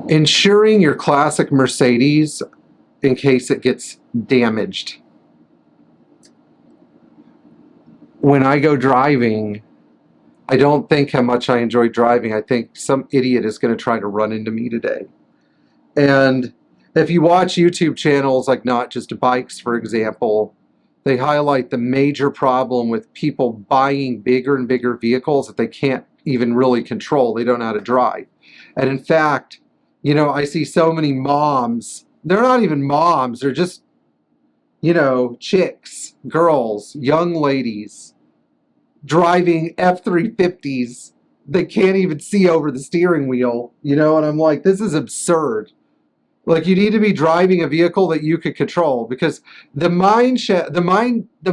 Insuring your classic Mercedes in case it gets damaged. When I go driving, I don't think how much I enjoy driving. I think some idiot is going to try to run into me today. And if you watch YouTube channels like Not Just Bikes, for example, they highlight the major problem with people buying bigger and bigger vehicles that they can't even really control. They don't know how to drive. And in fact, you know, I see so many moms. They're not even moms. They're just, you know, chicks, girls, young ladies driving F-350s. They can't even see over the steering wheel, you know, and I'm like, this is absurd. Like, you need to be driving a vehicle that you could control, because the mind shift or the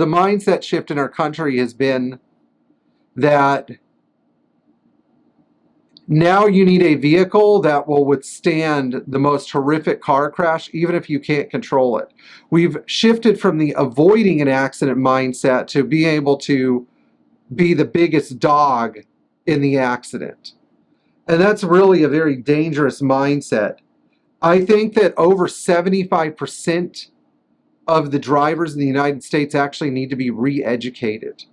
mindset shift in our country has been that now you need a vehicle that will withstand the most horrific car crash, even if you can't control it. We've shifted from the avoiding an accident mindset to being able to be the biggest dog in the accident. And that's really a very dangerous mindset. I think that over 75% of the drivers in the United States actually need to be re-educated.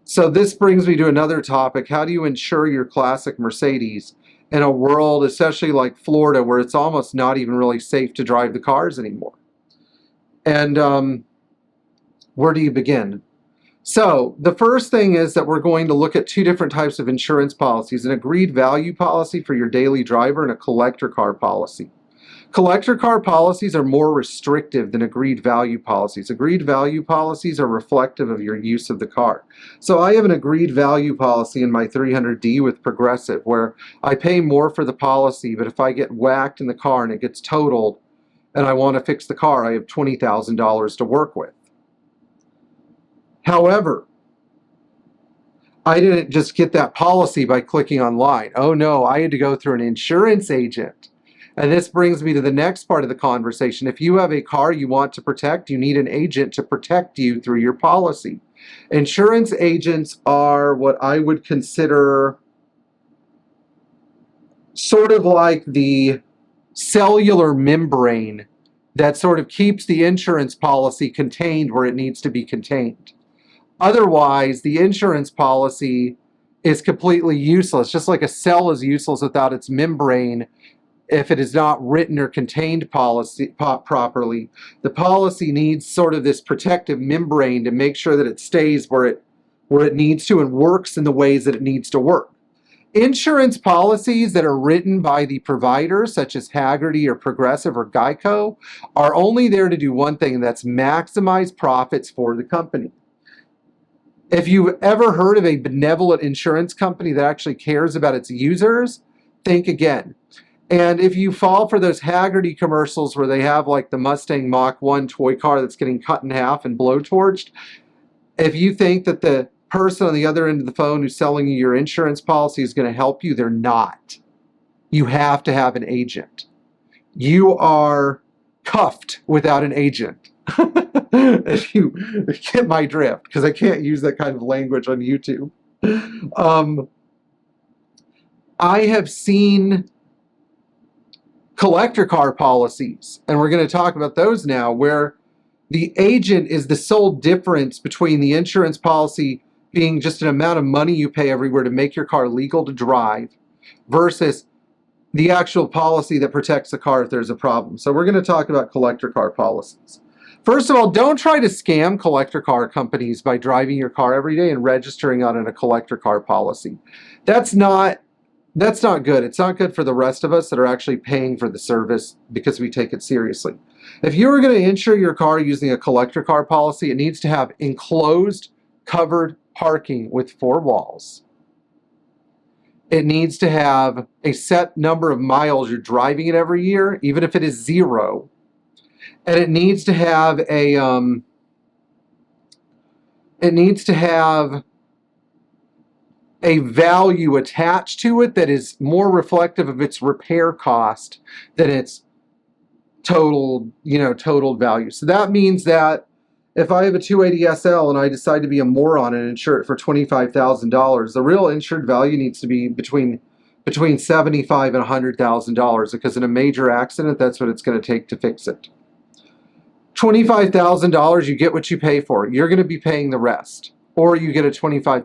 So this brings me to another topic. How do you insure your classic Mercedes in a world, especially like Florida, where it's almost not even really safe to drive the cars anymore? And where do you begin? So the first thing is that we're going to look at two different types of insurance policies: an agreed value policy for your daily driver and a collector car policy. Collector car policies are more restrictive than agreed value policies. Agreed value policies are reflective of your use of the car. So I have an agreed value policy in my 300D with Progressive, where I pay more for the policy, but if I get whacked in the car and it gets totaled and I want to fix the car, I have $20,000 to work with. However, I didn't just get that policy by clicking online. Oh no, I had to go through an insurance agent. And this brings me to the next part of the conversation. If you have a car you want to protect, you need an agent to protect you through your policy. Insurance agents are what I would consider sort of like the cellular membrane that sort of keeps the insurance policy contained where it needs to be contained. Otherwise, the insurance policy is completely useless, just like a cell is useless without its membrane if it is not written or contained properly. The policy needs sort of this protective membrane to make sure that it stays where it needs to and works in the ways that it needs to work. Insurance policies that are written by the provider, such as Hedary or Progressive or Geico, are only there to do one thing, and that's maximize profits for the company. If you've ever heard of a benevolent insurance company that actually cares about its users, think again. And if you fall for those Hedary commercials where they have like the Mustang Mach 1 toy car that's getting cut in half and blowtorched, if you think that the person on the other end of the phone who's selling you your insurance policy is going to help you, they're not. You have to have an agent. You are cuffed without an agent. If you get my drift, because I can't use that kind of language on YouTube. I have seen collector car policies, and we're going to talk about those now, where the agent is the sole difference between the insurance policy being just an amount of money you pay everywhere to make your car legal to drive versus the actual policy that protects the car if there's a problem. So we're going to talk about collector car policies. First of all, don't try to scam collector car companies by driving your car every day and registering on a collector car policy. That's not good. It's not good for the rest of us that are actually paying for the service because we take it seriously. If you were going to insure your car using a collector car policy, it needs to have enclosed, covered parking with 4 walls. It needs to have a set number of miles you're driving it every year, even if it is 0. And it needs to have a value attached to it that is more reflective of its repair cost than its total value. So that means that if I have a 280 SL and I decide to be a moron and insure it for $25,000, the real insured value needs to be between between $75,000 and $100,000, because in a major accident, that's what it's going to take to fix it. $25,000, you get what you pay for. You're going to be paying the rest, or you get a $25,000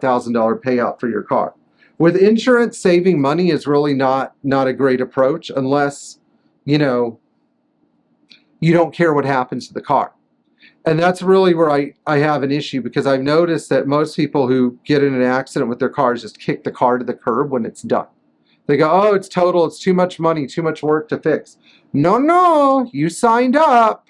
payout for your car. With insurance, saving money is really not a great approach unless, you know, you don't care what happens to the car. And that's really where I have an issue, because I've noticed that most people who get in an accident with their cars just kick the car to the curb when it's done. They go, oh, it's total, it's too much money, too much work to fix. No, you signed up.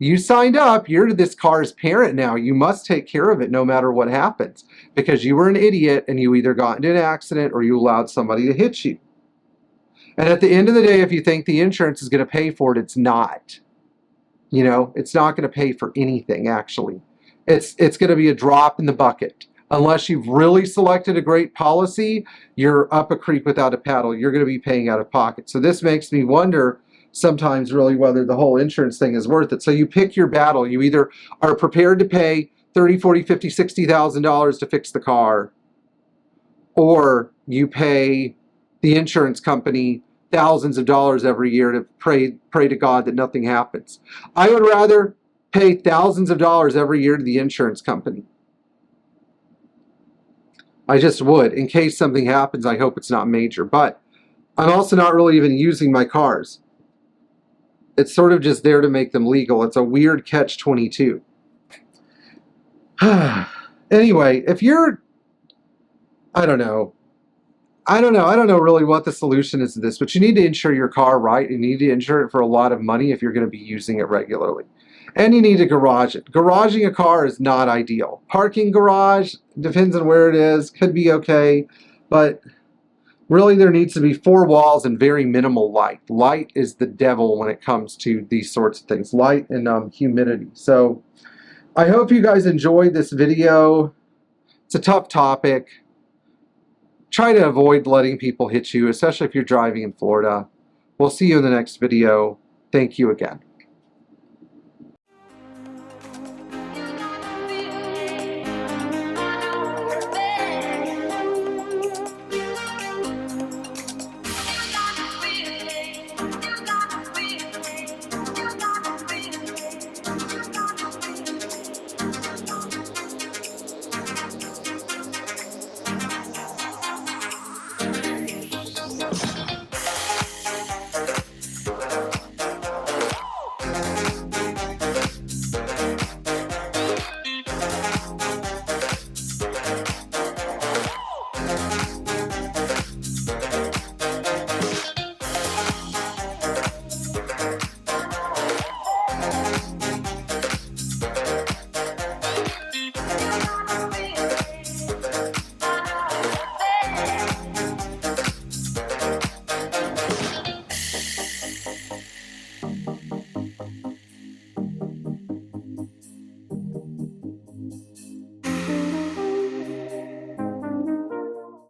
You signed up. You're this car's parent now. You must take care of it no matter what happens, because you were an idiot and you either got into an accident or you allowed somebody to hit you. And at the end of the day, if you think the insurance is going to pay for it, it's not. You know, it's not going to pay for anything, actually. It's going to be a drop in the bucket. Unless you've really selected a great policy, you're up a creek without a paddle. You're going to be paying out of pocket. So this makes me wonder sometimes really whether the whole insurance thing is worth it. So you pick your battle. You either are prepared to pay $30,000, $40,000, $50,000, $60,000 to fix the car, or you pay the insurance company thousands of dollars every year to pray to God that nothing happens. I would rather pay thousands of dollars every year to the insurance company. I just would. In case something happens, I hope it's not major. But I'm also not really even using my cars. It's sort of just there to make them legal. It's a weird catch-22. Anyway, if you're, I don't know really what the solution is to this, but you need to insure your car right. You need to insure it for a lot of money if you're going to be using it regularly. And you need to garage it. Garaging a car is not ideal. Parking garage, depends on where it is, could be okay, but really there needs to be 4 walls and very minimal light. Light is the devil when it comes to these sorts of things. Light and humidity. So I hope you guys enjoyed this video. It's a tough topic. Try to avoid letting people hit you, especially if you're driving in Florida. We'll see you in the next video. Thank you again.